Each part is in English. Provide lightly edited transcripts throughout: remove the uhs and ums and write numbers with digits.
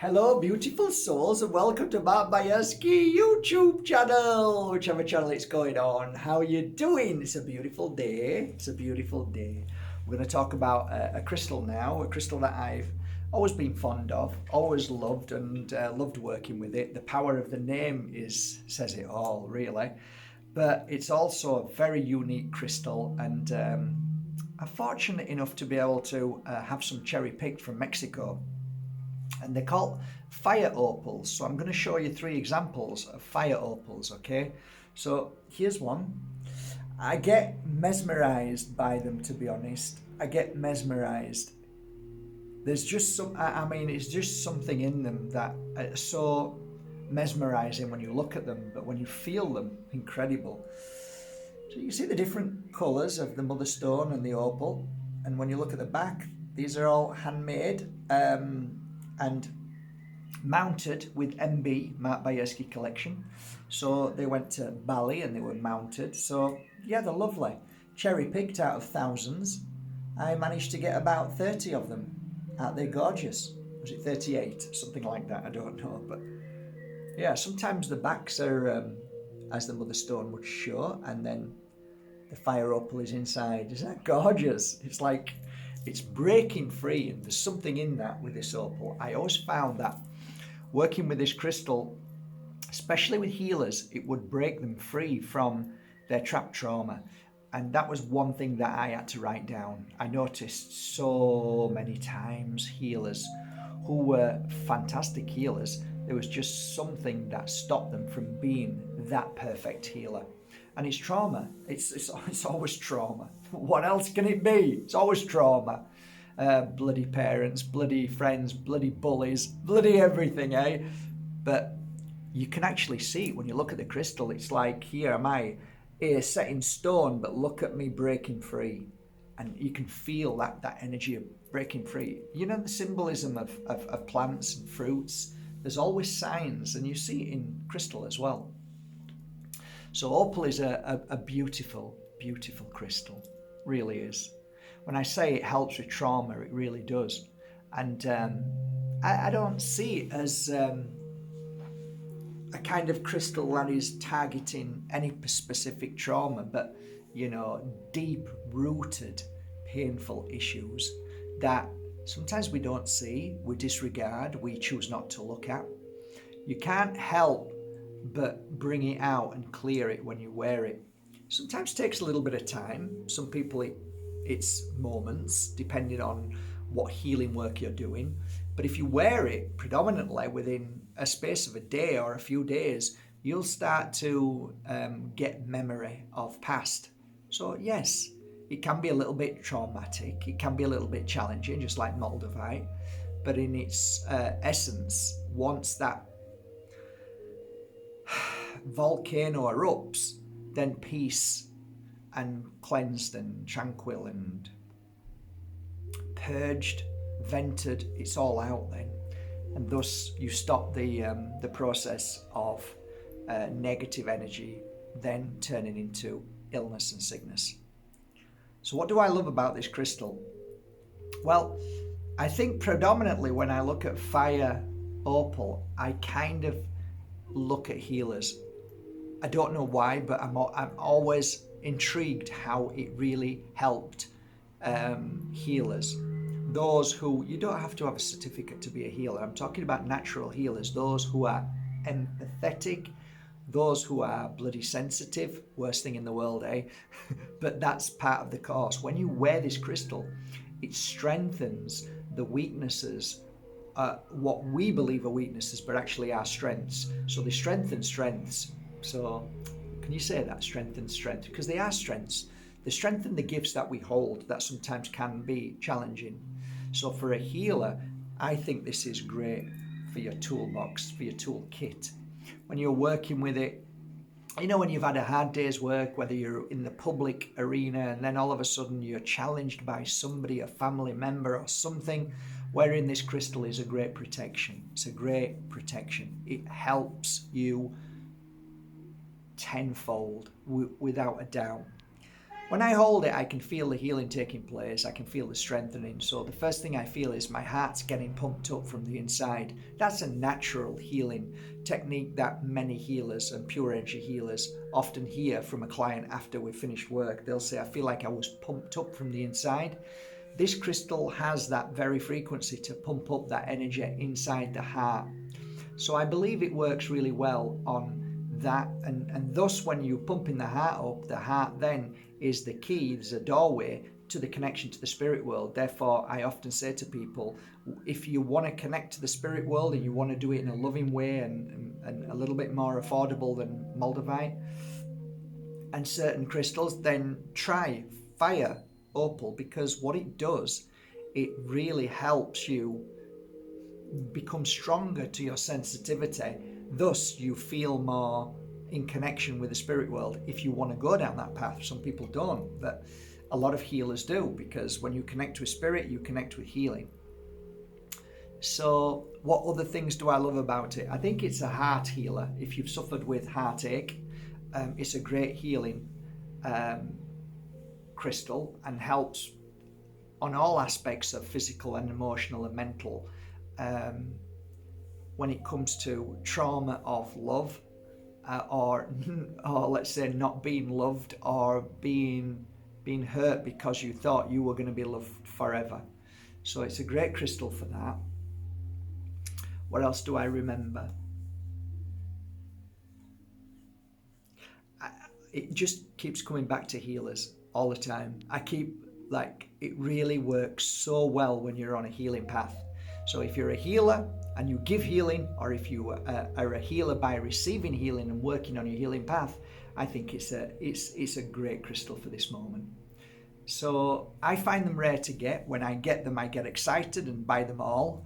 Hello, beautiful souls, and welcome to my Bajerski YouTube channel, whichever channel it's going on. How are you doing? It's a beautiful day. It's a beautiful day. We're going to talk about a crystal now, a crystal that I've always been fond of, always loved, and loved working with it. The power of the name says it all, really. But it's also a very unique crystal, and I'm fortunate enough to be able to have some cherry picked from Mexico, and they're called fire opals. So I'm going to show you 3 examples of fire opals, okay? So here's one. I get mesmerized by them, to be honest. I get mesmerized. There's just it's just something in them that is so mesmerizing when you look at them, but when you feel them, incredible. So you see the different colors of the mother stone and the opal, and when you look at the back, these are all handmade and mounted with MB, Bajerski Collection. So they went to Bali and they were mounted. So yeah, they're lovely. Cherry picked out of thousands. I managed to get about 30 of them. Aren't they gorgeous? Was it 38? Something like that, I don't know. But yeah, sometimes the backs are as the mother stone would show, and then the fire opal is inside. Isn't that gorgeous? It's like it's breaking free, and there's something in that with this opal. I always found that working with this crystal, especially with healers, it would break them free from their trapped trauma. And that was one thing that I had to write down. I noticed so many times healers who were fantastic healers, there was just something that stopped them from being that perfect healer. And it's trauma. It's always trauma. What else can it be? It's always trauma. Bloody parents, bloody friends, bloody bullies, bloody everything, eh? But you can actually see it when you look at the crystal. It's like, here am I, here set in stone, but look at me breaking free. And you can feel that energy of breaking free. You know the symbolism of plants and fruits? There's always signs, and you see it in crystal as well. So opal is a beautiful, beautiful crystal, really is. When I say it helps with trauma, it really does. And I don't see it as a kind of crystal that is targeting any specific trauma, but, you know, deep-rooted, painful issues that sometimes we don't see, we disregard, we choose not to look at. You can't help but bring it out and clear it when you wear it. Sometimes takes a little bit of time. Some people it's moments, depending on what healing work you're doing. But if you wear it predominantly within a space of a day or a few days, you'll start to get memory of past. So yes, it can be a little bit traumatic. It can be a little bit challenging, just like Moldavite. But in its essence, once that volcano erupts, then peace and cleansed and tranquil and purged, vented, it's all out then. And thus you stop the process of negative energy then turning into illness and sickness. So what do I love about this crystal? Well, I think predominantly when I look at fire opal, I kind of look at healers. I don't know why, but I'm always intrigued how it really helped healers. Those who, you don't have to have a certificate to be a healer. I'm talking about natural healers, those who are empathetic, those who are bloody sensitive, worst thing in the world, eh? But that's part of the course. When you wear this crystal, it strengthens the weaknesses, what we believe are weaknesses, but actually are strengths. So they strengthen strengths. So can you say that, strengthen strength? Because they are strengths. They strengthen the gifts that we hold that sometimes can be challenging. So for a healer, I think this is great for your toolbox, for your toolkit. When you're working with it, you know, when you've had a hard day's work, whether you're in the public arena and then all of a sudden you're challenged by somebody, a family member or something, wearing this crystal is a great protection. It's a great protection. It helps you tenfold, without a doubt. When I hold it, I can feel the healing taking place. I can feel the strengthening. So the first thing I feel is my heart's getting pumped up from the inside. That's a natural healing technique that many healers and pure energy healers often hear from a client after we've finished work. They'll say, I feel like I was pumped up from the inside. This crystal has that very frequency to pump up that energy inside the heart. So I believe it works really well on that, and thus when you're pumping the heart up, the heart then is the key, there's a doorway to the connection to the spirit world. Therefore, I often say to people, if you want to connect to the spirit world and you want to do it in a loving way and a little bit more affordable than Moldavite and certain crystals, then try fire opal, because what it does, it really helps you become stronger to your sensitivity. Thus, you feel more in connection with the spirit world if you want to go down that path. Some people don't, but a lot of healers do, because when you connect with spirit, you connect with healing. So what other things do I love about it? I think it's a heart healer. If you've suffered with heartache, it's a great healing crystal and helps on all aspects of physical and emotional and mental. When it comes to trauma of love, or let's say not being loved, or being hurt because you thought you were going to be loved forever. So it's a great crystal for that. What else do I remember? It just keeps coming back to healers all the time. It really works so well when you're on a healing path. So if you're a healer and you give healing, or if you are a healer by receiving healing and working on your healing path, I think it's a great crystal for this moment. So I find them rare to get. When I get them, I get excited and buy them all.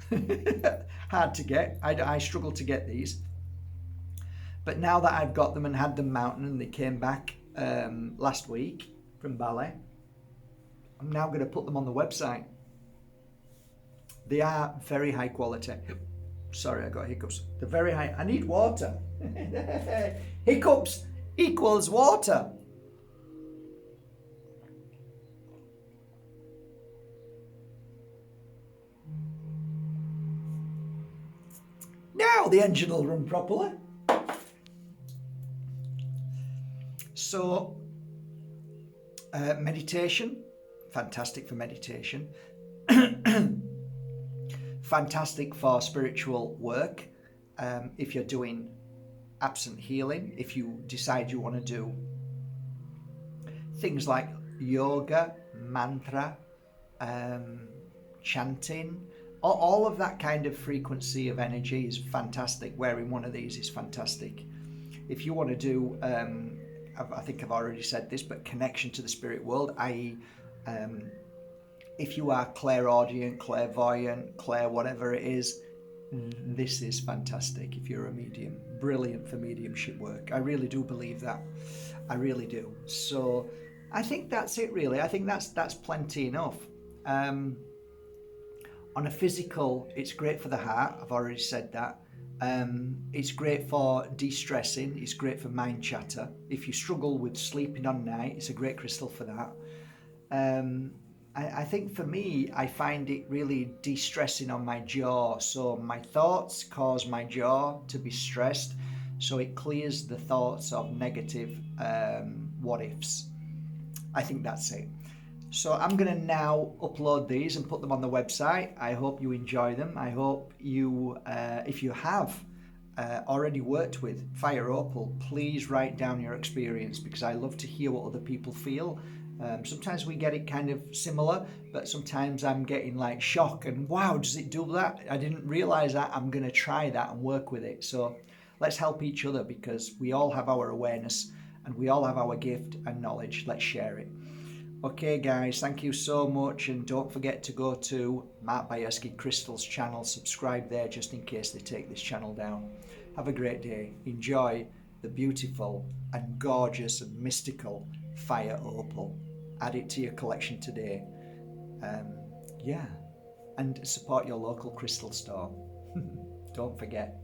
Hard to get. I struggle to get these. But now that I've got them and had them mounted, and they came back last week from Bali, I'm now going to put them on the website. They are very high quality. Sorry, I got hiccups. They're very high. I need water. Hiccups equals water. Now the engine will run properly. So, meditation, fantastic for meditation. Fantastic for spiritual work. If you're doing absent healing, if you decide you want to do things like yoga, mantra, chanting, all of that kind of frequency of energy is fantastic. Wearing one of these is fantastic. If you want to do, I think I've already said this, but connection to the spirit world, i.e., if you are clairaudient, clairvoyant, whatever it is, this is fantastic. If you're a medium, brilliant for mediumship work. I really do believe that. I really do. So I think that's it, really. I think that's plenty enough. On a physical, it's great for the heart. I've already said that. It's great for de-stressing. It's great for mind chatter. If you struggle with sleeping on night, it's a great crystal for that. I think for me, I find it really de-stressing on my jaw. So my thoughts cause my jaw to be stressed. So it clears the thoughts of negative what ifs. I think that's it. So I'm going to now upload these and put them on the website. I hope you enjoy them. I hope you, if you have already worked with Fire Opal, please write down your experience, because I love to hear what other people feel. Sometimes we get it kind of similar, but sometimes I'm getting like shock and wow, does it do that? I didn't realize that. I'm going to try that and work with it. So let's help each other, because we all have our awareness and we all have our gift and knowledge. Let's share it. Okay guys, thank you so much, and don't forget to go to Mark Bajerski Crystals channel, subscribe there just in case they take this channel down. Have a great day. Enjoy the beautiful and gorgeous and mystical Fire Opal. Add it to your collection today. And support your local crystal store. Don't forget.